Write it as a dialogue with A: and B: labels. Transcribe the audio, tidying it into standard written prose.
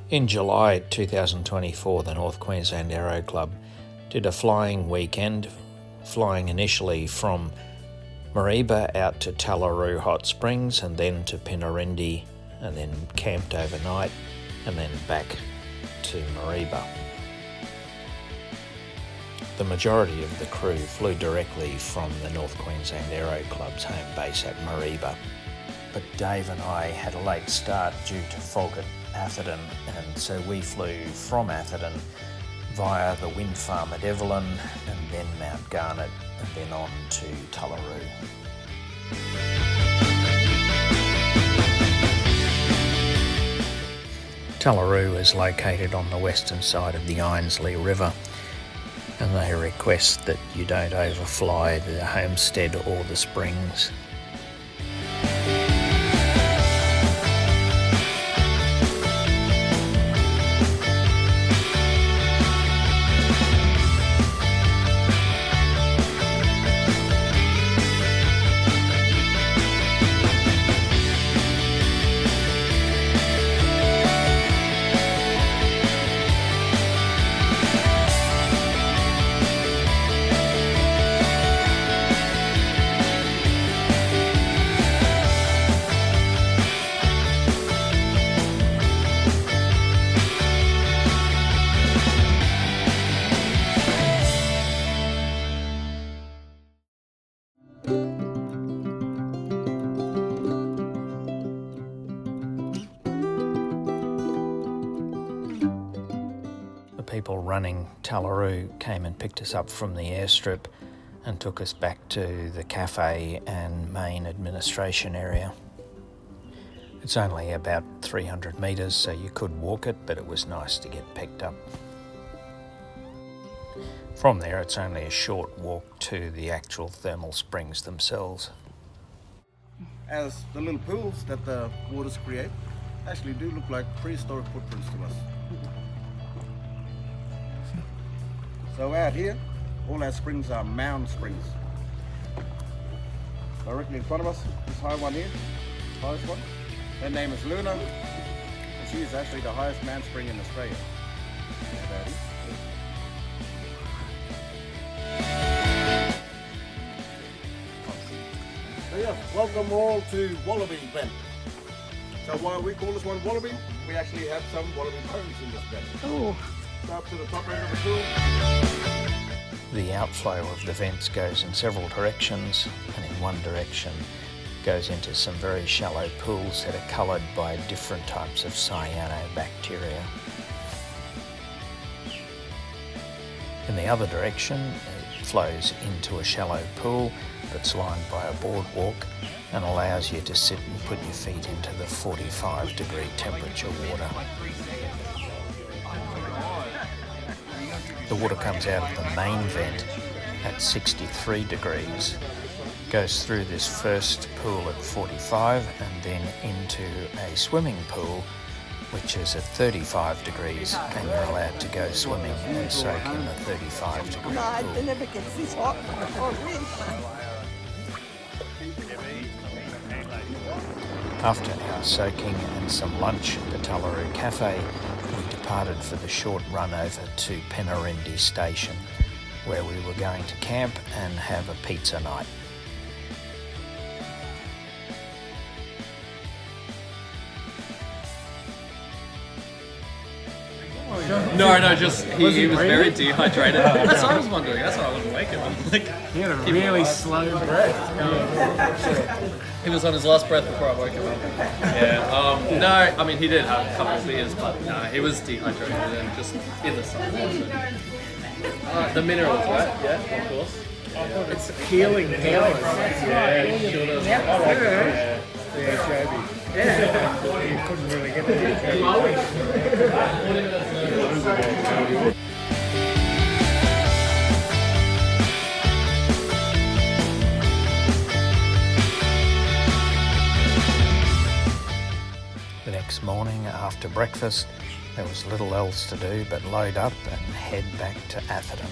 A: In July 2024, the North Queensland Aero Club did a flying weekend, flying initially from Mareeba out to Talaroo Hot Springs and then to Pinnarendi, and then camped overnight and then back to Mareeba. The majority of the crew flew directly from the North Queensland Aero Club's home base at Mareeba, but Dave and I had a late start due to fog at Atherton, and so we flew from Atherton via the wind farm at Evelyn and then Mount Garnet and then on to Talaroo. Talaroo is located on the western side of the Ainslie River, and they request that you don't overfly the homestead or the springs. The people running Talaroo came and picked us up from the airstrip and took us back to the cafe and main administration area. It's only about 300 metres, so you could walk it, but it was nice to get picked up. From there, it's only a short walk to the actual thermal springs themselves.
B: As the little pools that the waters create actually do look like prehistoric footprints to us. So out here, all our springs are mound springs. Directly in front of us, this high one here, highest one. Her name is Luna, and she is actually the highest mound spring in Australia. So yeah, welcome all to Wallaby Bend. So why we call this one Wallaby, we actually have some Wallaby bones in this bend.
C: Oh.
B: So up to the top end of the pool.
A: The outflow of the vents goes in several directions, and in one direction goes into some very shallow pools that are coloured by different types of cyanobacteria. In the other direction, it flows into a shallow pool that's lined by a boardwalk and allows you to sit and put your feet into the 45-degree temperature water. The water comes out of the main vent at 63 degrees, goes through this first pool at 45 and then into a swimming pool which is at 35 degrees, and you're allowed to go swimming and soak in the 35-degree pool.
C: No, it never gets this hot. I wish.
A: After our soaking and some lunch at the Talaroo Cafe, we departed for the short run over to Pinnarendi station, where we were going to camp and have a pizza night.
D: No, just he was very dehydrated. That's what I was wondering. That's why I wasn't waking him. Like,
E: He had a really slow breath.
D: he was on his last breath before I woke him up. Yeah. No, I mean he did have a couple of beers, but no, he was dehydrated and just in the sun. The minerals, right? Yeah, of course.
E: It's healing powers.
D: Yeah, sure does.
E: I like the anchovy. You couldn't really get the anchovy.
A: The next morning after breakfast, there was little else to do but load up and head back to Atherton.